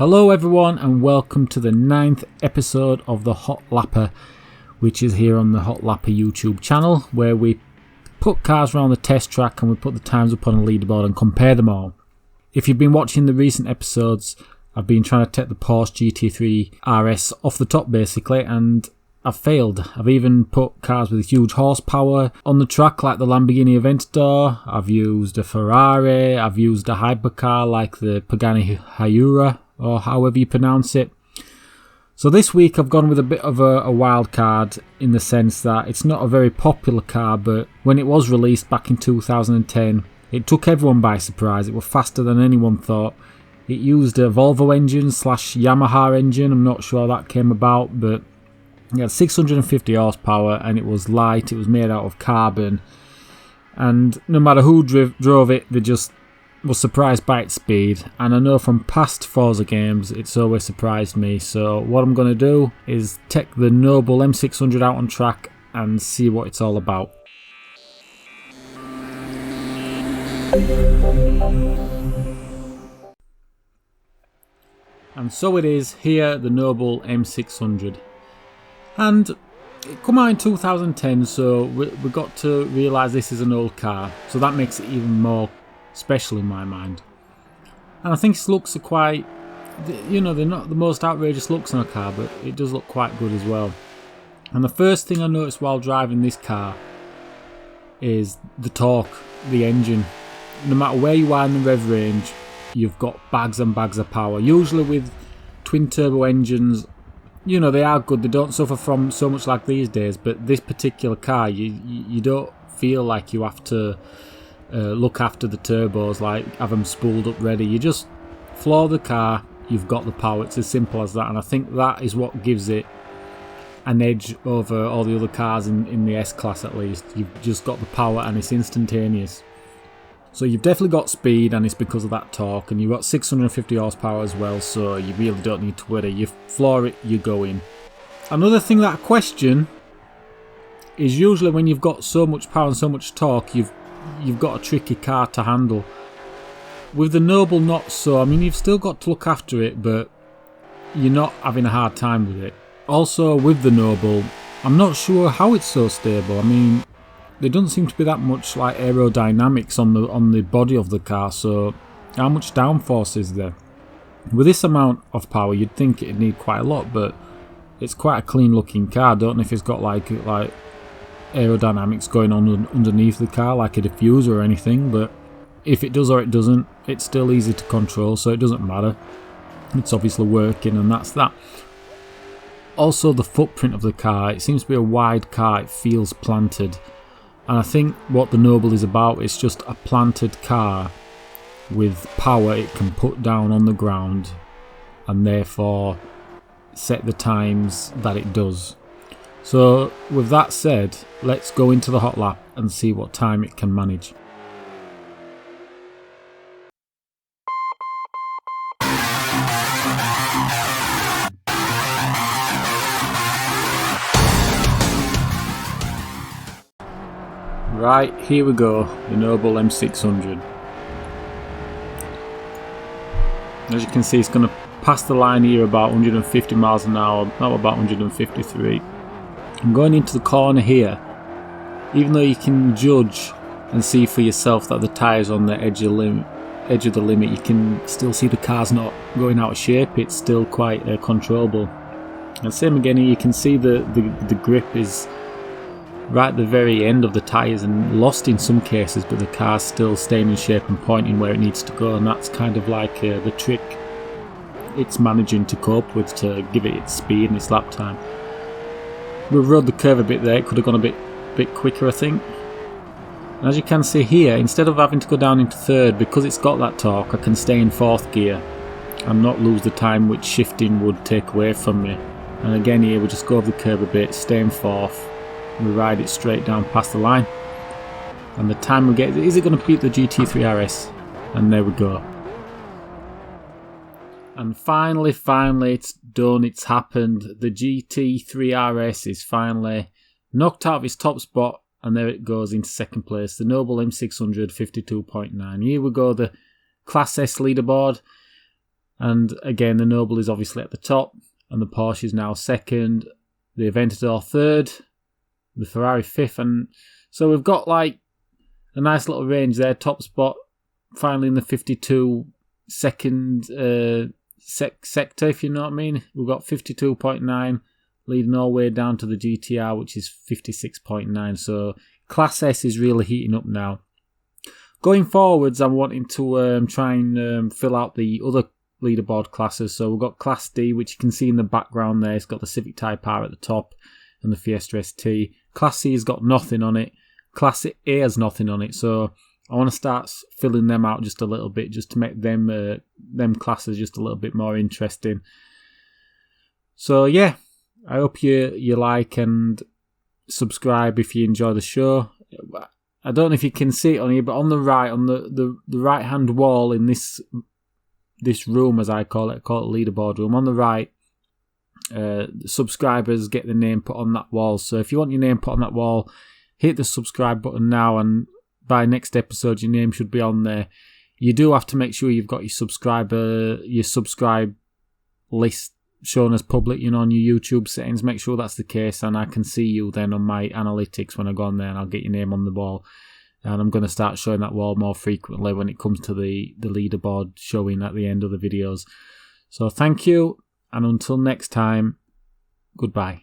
Hello everyone and welcome to the 9th episode of the Hotlapper, which is here on the Hotlapper YouTube channel, where we put cars around the test track and we put the times up on a leaderboard and compare them all. If you've been watching the recent episodes, I've been trying to take the Porsche GT3RS off the top basically, and I've failed. I've even put cars with huge horsepower on the track like the Lamborghini Aventador, I've used a Ferrari, I've used a hypercar like the Pagani Huayra, or however you pronounce it. So this week I've gone with a bit of a wild card, in the sense that it's not a very popular car, but when it was released back in 2010, it took everyone by surprise. It was faster than anyone thought. It used a Volvo engine / Yamaha engine. I'm not sure how that came about, but it had 650 horsepower and it was light. It was made out of carbon, and no matter who drove it, they just was surprised by its speed. And I know from past Forza games it's always surprised me, so what I'm going to do is take the Noble M600 out on track and see what it's all about. And so it is here, the Noble M600, and it come out in 2010, so we got to realise this is an old car, so that makes it even more special in my mind. And I think its looks are quite, you know, they're not the most outrageous looks on a car, but it does look quite good as well. And the first thing I noticed while driving this car is the torque, the engine. No matter where you are in the rev range, you've got bags and bags of power. Usually with twin turbo engines, you know, they are good, they don't suffer from so much like these days, but this particular car, you don't feel like you have to look after the turbos, like have them spooled up ready. You just floor the car, you've got the power. It's as simple as that, and I think that is what gives it an edge over all the other cars in the S-Class at least. You've just got the power and it's instantaneous. So you've definitely got speed, and it's because of that torque, and you've got 650 horsepower as well, so you really don't need to worry. You floor it, you go in. Another thing that I question is usually when you've got so much power and so much torque, you've got a tricky car to handle. With the Noble, not so. I mean, you've still got to look after it, but you're not having a hard time with it. Also, with the Noble, I'm not sure how it's so stable. I mean, there doesn't seem to be that much like aerodynamics on the body of the car, so how much downforce is there? With this amount of power, you'd think it'd need quite a lot, but it's quite a clean looking car. I don't know if it's got like aerodynamics going on underneath the car, like a diffuser or anything, but if it does or it doesn't, it's still easy to control, so it doesn't matter. It's obviously working, and that's that. Also, the footprint of the car, it seems to be a wide car, it feels planted, and I think what the Noble is about is just a planted car with power it can put down on the ground and therefore set the times that it does. So with that said, let's go into the hot lap and see what time it can manage. Right, here we go, the Noble M600. As you can see, it's going to pass the line here about 150 miles an hour, not about 153. I'm going into the corner here. Even though you can judge and see for yourself that the tyres on the edge of the limit, you can still see the car's not going out of shape. It's still quite controllable. And same again here, you can see the grip is right at the very end of the tyres and lost in some cases, but the car's still staying in shape and pointing where it needs to go, and that's kind of like the trick it's managing to cope with to give it its speed and its lap time. We've rode the curve a bit there, it could have gone a bit quicker I think. And as you can see here, instead of having to go down into third, because it's got that torque, I can stay in fourth gear and not lose the time which shifting would take away from me. And again here we just go over the curve a bit, stay in fourth, and we ride it straight down past the line. And the time we get, is it going to beat the GT3RS? And there we go. And finally, it's done, it's happened. The GT3RS is finally knocked out of its top spot, and there it goes into second place. The Noble M600 52.9. Here we go, the Class S leaderboard. And again, the Noble is obviously at the top, and the Porsche is now second, the Aventador third, the Ferrari fifth, and so we've got like a nice little range there. Top spot finally in the 52 second sector, if you know what I mean. We've got 52.9 leading all the way down to the GTR, which is 56.9. So Class S is really heating up now. Going forwards, I'm wanting to try and fill out the other leaderboard classes. So we've got Class D, which you can see in the background there. It's got the Civic Type R at the top and the Fiesta ST. Class C has got nothing on it. Class A has nothing on it. So I want to start filling them out just a little bit, just to make them classes just a little bit more interesting. So yeah, I hope you like and subscribe if you enjoy the show. I don't know if you can see it on here, but on the right, on the right hand wall in this room, as I call it leaderboard room, on the right, subscribers get the name put on that wall. So if you want your name put on that wall, hit the subscribe button now, and by next episode your name should be on there. You do have to make sure you've got your subscribe list shown as public, on your YouTube settings. Make sure that's the case, and I can see you then on my analytics when I go on there, and I'll get your name on the wall. And I'm going to start showing that wall more frequently when it comes to the leaderboard showing at the end of the videos. So thank you, and until next time, goodbye.